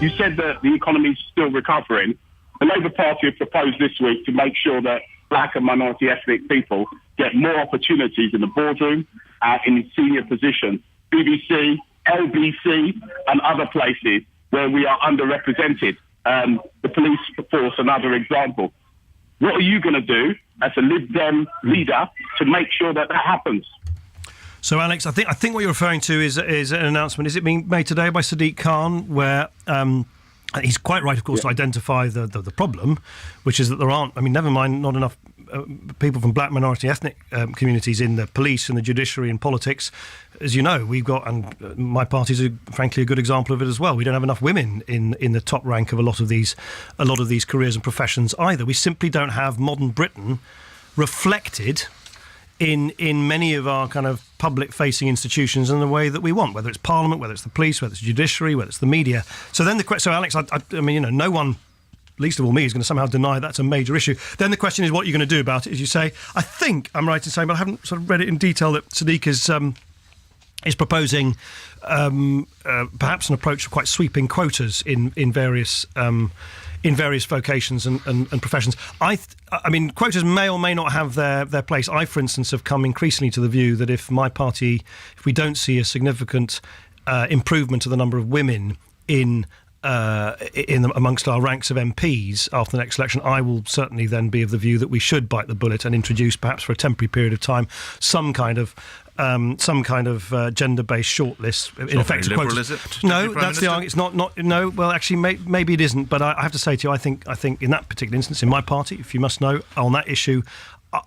You said that the economy is still recovering. The Labour Party have proposed this week to make sure that black and minority ethnic people get more opportunities in the boardroom, in senior positions, BBC, LBC and other places where we are underrepresented. The police force, another example. What are you going to do as a Lib Dem leader to make sure that happens? So, Alex, I think what you're referring to is an announcement. Is it being made today by Sadiq Khan, where he's quite right, of course, to identify the problem, which is that there aren't, never mind, not enough people from black minority ethnic communities in the police and the judiciary and politics. As you know, we've got, and my party's frankly a good example of it as well. We don't have enough women in the top rank of a lot of these careers and professions either. We simply don't have modern Britain reflected in many of our kind of public-facing institutions in the way that we want, whether it's Parliament, whether it's the police, whether it's judiciary, whether it's the media. So Alex, no one, least of all me, is going to somehow deny that's a major issue. Then the question is, what are you going to do about it? As you say, I think I'm right in saying, but I haven't sort of read it in detail, that Sadiq is proposing perhaps an approach of quite sweeping quotas in various vocations and professions. Quotas may or may not have their place. I, for instance, have come increasingly to the view that if we don't see a significant improvement to the number of women amongst our ranks of MPs after the next election, I will certainly then be of the view that we should bite the bullet and introduce, perhaps for a temporary period of time, some kind of gender-based shortlist. In effect, liberal, is it? No, that's the argument. It's not. No, well, actually, maybe it isn't. But I have to say to you, I think in that particular instance, in my party, if you must know, on that issue,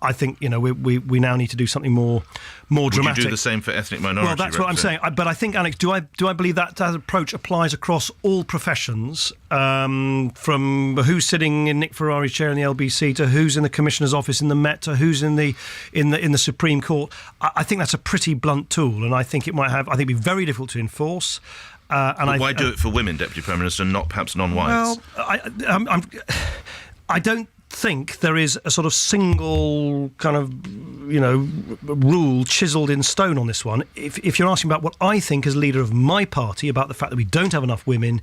I think we now need to do something more dramatic. Would you do the same for ethnic minority? Well, that's what I'm saying. But I think, Alex, do I believe that approach applies across all professions, from who's sitting in Nick Ferrari's chair in the LBC to who's in the Commissioner's office in the Met to who's in the Supreme Court? I think that's a pretty blunt tool, and I think it'd be very difficult to enforce. Why do it for women, Deputy Prime Minister, and not perhaps non-whites? Well, I don't think there is a sort of single kind of rule chiselled in stone on this one. If you're asking about what I think as leader of my party about the fact that we don't have enough women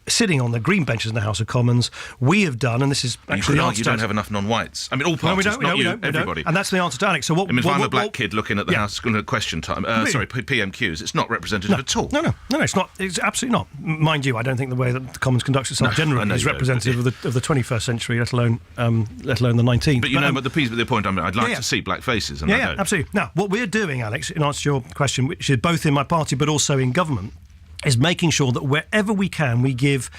sitting on the green benches in the House of Commons, we have done, and this is actually you could argue you don't have enough non-whites. All parties, everybody. And that's the answer to Alex. So if I'm a black kid looking at the House question time, PMQs, it's not representative at all. No, it's not. It's absolutely not. Mind you, I don't think the way that the Commons conducts itself generally is representative of the 21st century, let alone the 19th. But the point I'd like to see black faces. And yeah, absolutely. Now, what we're doing, Alex, in answer to your question, which is both in my party but also in government, is making sure that wherever we can, we give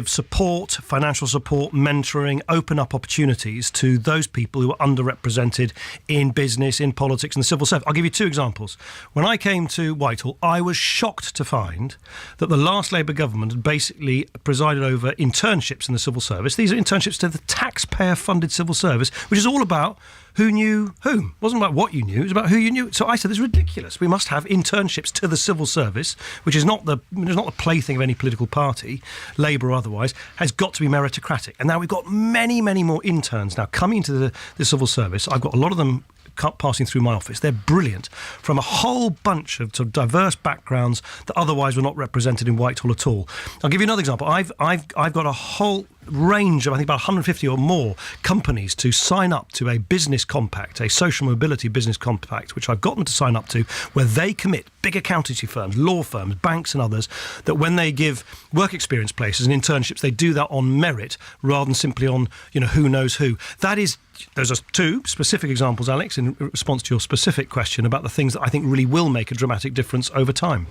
support, financial support, mentoring, open up opportunities to those people who are underrepresented in business, in politics and the civil service. I'll give you two examples. When I came to Whitehall, I was shocked to find that the last Labour government had basically presided over internships in the civil service. These are internships to the taxpayer-funded civil service, which is all about who knew whom. It wasn't about what you knew, it was about who you knew. So I said, this is ridiculous. We must have internships to the civil service, which is not the plaything of any political party, Labour or otherwise, has got to be meritocratic. And now we've got many, many more interns now coming into the civil service. I've got a lot of them passing through my office. They're brilliant, from a whole bunch of sort of diverse backgrounds that otherwise were not represented in Whitehall at all. I'll give you another example. I've got a whole range of, I think, about 150 or more companies to sign up to a business compact, a social mobility business compact, which I've got them to sign up to, where they commit, big accountancy firms, law firms, banks and others, that when they give work experience places and internships, they do that on merit rather than simply on, who knows who. Those are two specific examples, Alex, in response to your specific question about the things that I think really will make a dramatic difference over time.